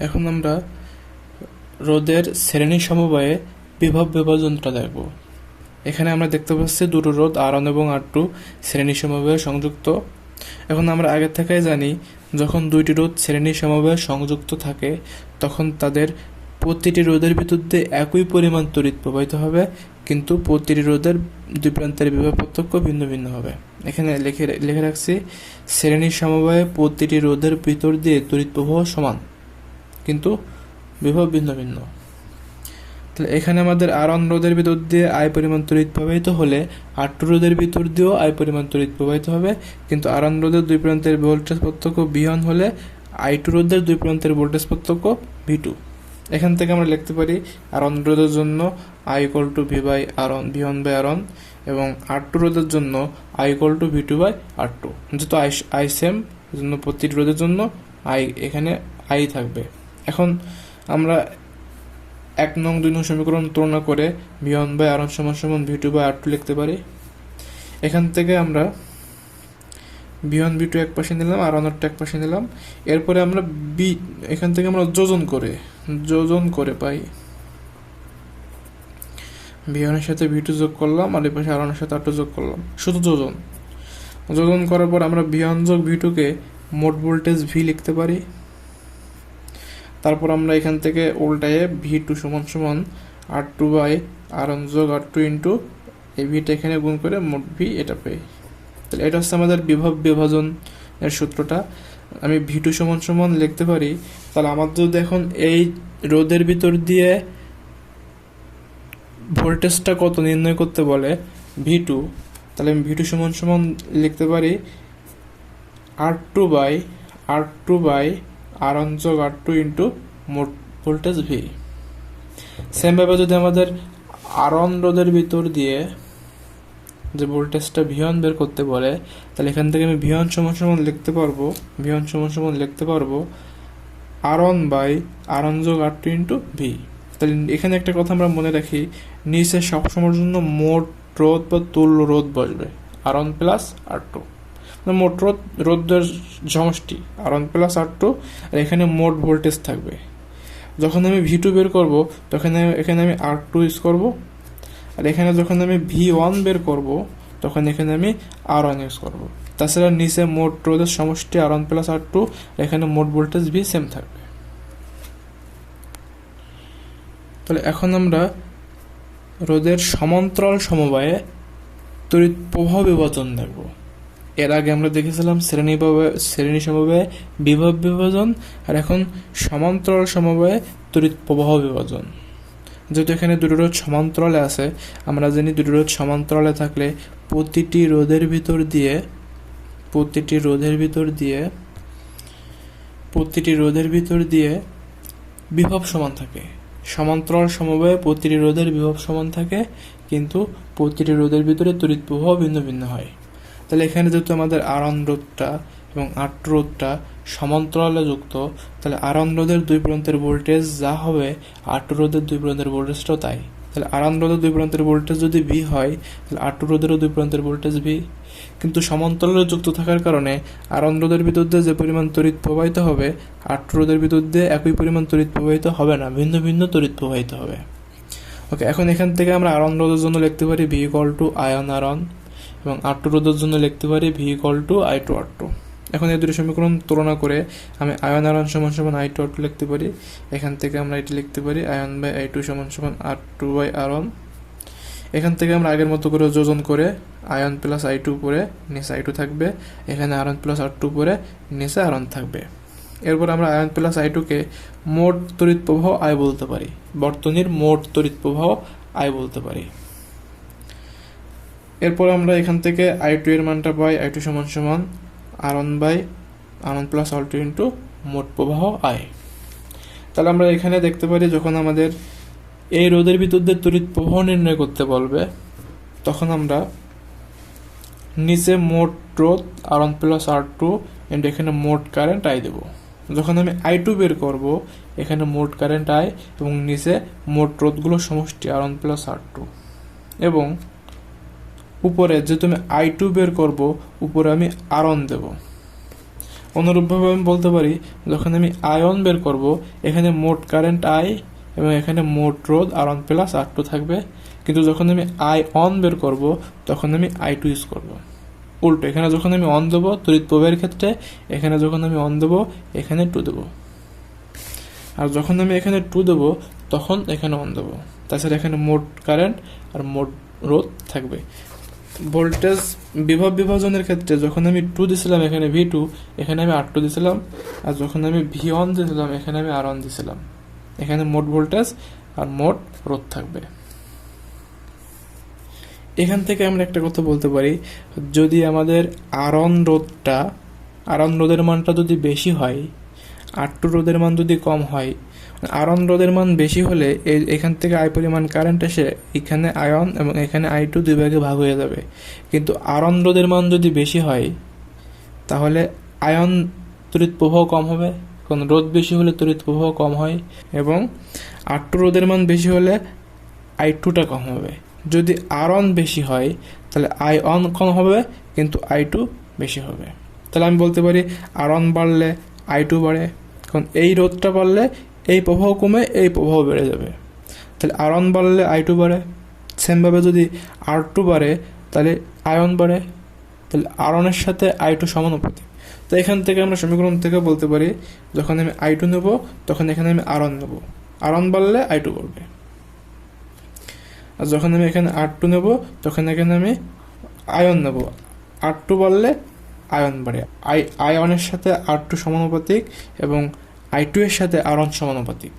এখন আমরা রোধের শ্রেণী সমবায়ে বিভব বিভাজনটা দেখব। এখানে আমরা দেখতে পাচ্ছি দুটো রোধ R1 এবং R2 শ্রেণী সমবায়ে সংযুক্ত। এখন আমরা আগে থেকেই জানি যখন দুইটি রোধ শ্রেণী সমবায়ে সংযুক্ত থাকে তখন তাদের প্রতিটি রোধের ভিতর দিয়ে একই পরিমাণ তড়িৎ প্রবাহিত হবে, কিন্তু প্রতিটি রোধের দুই প্রান্তের বিভব পার্থক্য ভিন্ন ভিন্ন হবে। এখানে লিখে রাখছি শ্রেণী সমবায়ে প্রতিটি রোধের ভিতর দিয়ে তড়িৎ প্রবাহ সমান, কিন্তু বিভব ভিন্ন ভিন্ন। তাহলে এখানে আমাদের R1 রোধের ভিতর দিয়ে I পরিমাণ তড়িৎ প্রবাহিত হলে R2 রোধের ভিতর দিয়েও I পরিমাণ তড়িৎ প্রবাহিত হবে, কিন্তু R1 রোধের দুই প্রান্তের ভোল্টেজ পার্থক্য V1 হলে I2 রোধের দুই প্রান্তের ভোল্টেজ পার্থক্য V2। এখান থেকে আমরা লিখতে পারি R1 রোধের জন্য I = V1/R1 এবং R2 রোধের জন্য I = V2/R2। যেহেতু I সেম, জন্য প্রতিটি রোধের জন্য এখানে I থাকবে। এখন আমরা 1 নং 2 নং সমীকরণ তুলনা করে V1/R1 = V2/R2 লিখতে পারি। এখান থেকে আমরা V1 V2 এক পাশে নিলাম, R1 এক পাশে নিলাম। এরপরে আমরা এখান থেকে আমরা যোজন করে পাই V1 এর সাথে V2 যোগ করলাম, আর এই পাশে R1 এর সাথে R2 যোগ করলাম, শুধু যোজন করার পর আমরা V1 যোগ V2 কে মোট ভোল্টেজ V লিখতে পারি। তারপর আমরা এখান থেকে উল্টায়ে V2 = R2/R1 যোগ R2 ইন্টু এই ভিটা এখানে গুণ করে মোট V এটা পাই। তাহলে এটা হচ্ছে আমাদের বিভব বিভাজনের সূত্রটা। আমি V2 = লিখতে পারি, তাহলে আমার যদি এখন এই রোধের ভিতর দিয়ে ভোল্টেজটা কত নির্ণয় করতে বলে V2, তাহলে আমি V2 = লিখতে পারি R2/R1 যোগ R2 ইন্টু মোট ভোল্টেজ V। সেমভাবে যদি আমাদের R1 রোধের ভিতর দিয়ে যে ভোল্টেজটা V1 বের করতে বলে, তাহলে এখান থেকে আমি V1 = লিখতে পারবো R1/R1 যোগ R2 ইন্টু V। তাহলে এখানে একটা কথা আমরা মনে রাখি, নিচে সবসময়ের জন্য মোট রোধ বা তুল্য রোধ বসবে R1 + R2, মোট রোধের সমষ্টি R1 + R2, আর এখানে মোট ভোল্টেজ থাকবে। যখন আমি V2 বের করব তখন এখানে আমি R2 ইউজ করব, আর এখানে যখন আমি V1 বের করব তখন এখানে আমি R1 ইউজ করব। তাছাড়া নিচে মোট রোধের সমষ্টি R1 + R2, এখানে মোট ভোল্টেজ V সেম থাকবে। তাহলে এখন আমরা রোধের সমান্তরাল সমবায়ে তড়িৎ প্রবাহ বিভাজন দেখব। এর আগে আমরা দেখেছিলাম শ্রেণী সমবায়ে বিভব বিভাজন, আর এখন সমান্তরাল সমবায়ে তড়িৎ প্রবাহ বিভাজন। যেহেতু এখানে দুটো রোধ সমান্তরালে আছে, আমরা জানি দুটো রোধ সমান্তরালে থাকলে প্রতিটি রোধের ভিতর দিয়ে বিভব সমান থাকে। সমান্তরাল সমবায়ে প্রতিটি রোধের বিভব সমান থাকে, কিন্তু প্রতিটি রোধের ভিতরে তড়িৎ প্রবাহ ভিন্ন ভিন্ন হয়। তাহলে এখানে যেহেতু আমাদের R1 রোধটা এবং R2 রোধটা সমান্তরালে যুক্ত, তাহলে R1 রোধের দুই প্রান্তের ভোল্টেজ যা হবে R2 রোধের দুই প্রান্তের ভোল্টেজটাও তাই। তাহলে R1 রোধের দুই প্রান্তের ভোল্টেজ যদি V হয়, তাহলে R2 রোধেরও দুই প্রান্তের ভোল্টেজ V। কিন্তু সমান্তরালে যুক্ত থাকার কারণে R1 রোধের ভিতর দিয়ে যে পরিমাণ তড়িৎ প্রবাহিত হবে R2 রোধের ভিতর দিয়ে একই পরিমাণ তড়িৎ প্রবাহিত হবে না, ভিন্ন ভিন্ন তড়িৎ প্রবাহিত হবে। ওকে, এখন এখান থেকে আমরা R1 রোধের জন্য লিখতে পারি V = I1R1 এবং R2 রোধের জন্য লিখতে পারি V = I2R2। এখন এই দুটি সমীকরণ তুলনা করে আমি I1R1 = I2R2 লিখতে পারি। এখান থেকে আমরা এটি লিখতে পারি I1/I2 = R2/R1। এখান থেকে আমরা আগের মতো করে যোজন করে I1 + I2 পরে নিচে I2 থাকবে, এখানে R1 + R2 পরে নিচে R1 থাকবে। এরপর আমরা I1 + I2 কে মোট তড়িৎ প্রবাহ I বলতে পারি, বর্তনীর মোট তড়িৎ প্রবাহ I বলতে পারি। এরপর আমরা এখান থেকে I2 এর মানটা পাই I2 = R1/R1 + R2 ইন্টু মোট প্রবাহ I। তাহলে আমরা এখানে দেখতে পারি যখন আমাদের এই রোধের ভিতর দিয়ে তড়িৎ প্রবাহ নির্ণয় করতে বলবে, তখন আমরা নিচে মোট রোধ R1 + R2 ইন্টু এখানে মোট কারেন্ট I দেব। যখন আমি I2 বের করব, এখানে মোট কারেন্ট I এবং নিচে মোট রোধগুলোর সমষ্টি R1 + R2, এবং উপরে যেহেতু আমি I2 বের করব উপরে আমি R1 দেব। অনুরূপভাবে আমি বলতে পারি যখন আমি আয়ন বের করব এখানে মোট কারেন্ট আই এবং এখানে মোট রোধ R1 প্লাস R2 থাকবে, কিন্তু যখন আমি আয়ন বের করব তখন আমি I2 ইউজ করব। উল্টো, এখানে যখন আমি অন দেবো তড়িৎ প্রবাহের ক্ষেত্রে, এখানে যখন আমি অন দেবো এখানে 2 দেবো, আর যখন আমি এখানে 2 দেবো তখন এখানে অন দেবো। তাছাড়া এখানে মোট কারেন্ট আর মোট রোধ থাকবে। ভোল্টেজ বিভব বিভাজনের ক্ষেত্রে যখন আমি 2 দিছিলাম এখানে V2, এখানে আমি R2 দিছিলাম, আর যখন আমি V1 দিছিলাম এখানে আমি R1 দিছিলাম। এখানে মোট ভোল্টেজ আর মোট রোধ থাকবে। এখান থেকে আমরা একটা কথা বলতে পারি, যদি আমাদের R1 রোধের মানটা যদি বেশি হয়, R2 রোধের মান যদি কম হয়, R1 রোধের মান বেশি হলে এখান থেকে I পরিমাণ কারেন্ট এসে এখানে আয়ন এবং এখানে I2 দুই ভাগে ভাগ হয়ে যাবে। কিন্তু R1 রোধের মান যদি বেশি হয় তাহলে আয়ন তড়িৎ প্রবাহ কম হবে, কারণ রোধ বেশি হলে তড়িৎ প্রবাহ কম হয়, এবং R2 রোধের মান বেশি হলে I2টা কম হবে। যদি R1 বেশি হয় তাহলে আয়ন কম হবে কিন্তু I2 বেশি হবে। তাহলে আমি বলতে পারি R1 বাড়লে I2 বাড়ে, কারণ এই রোধটা বাড়লে এই প্রবাহ কমে এই প্রবাহ বেড়ে যাবে। তাহলে R1 বাড়লে I2 বাড়ে। সেমভাবে যদি R2 বাড়ে তাহলে আয়ন বাড়ে, তাহলে R1 এর সাথে I2 সমানুপাতিক। তো এখান থেকে আমরা সমীকরণ থেকে বলতে পারি যখন আমি I2 নেব তখন এখানে আমি R1 নেব, R1 বাড়লে I2 বাড়বে। আর যখন আমি এখানে R2 নেব তখন এখানে আমি আয়ন নেব, R2 বাড়লে আয়ন বাড়ে। আয়নের সাথে R2 সমানুপাতিক এবং I2 এর সাথে R1 সমানুপাতিক।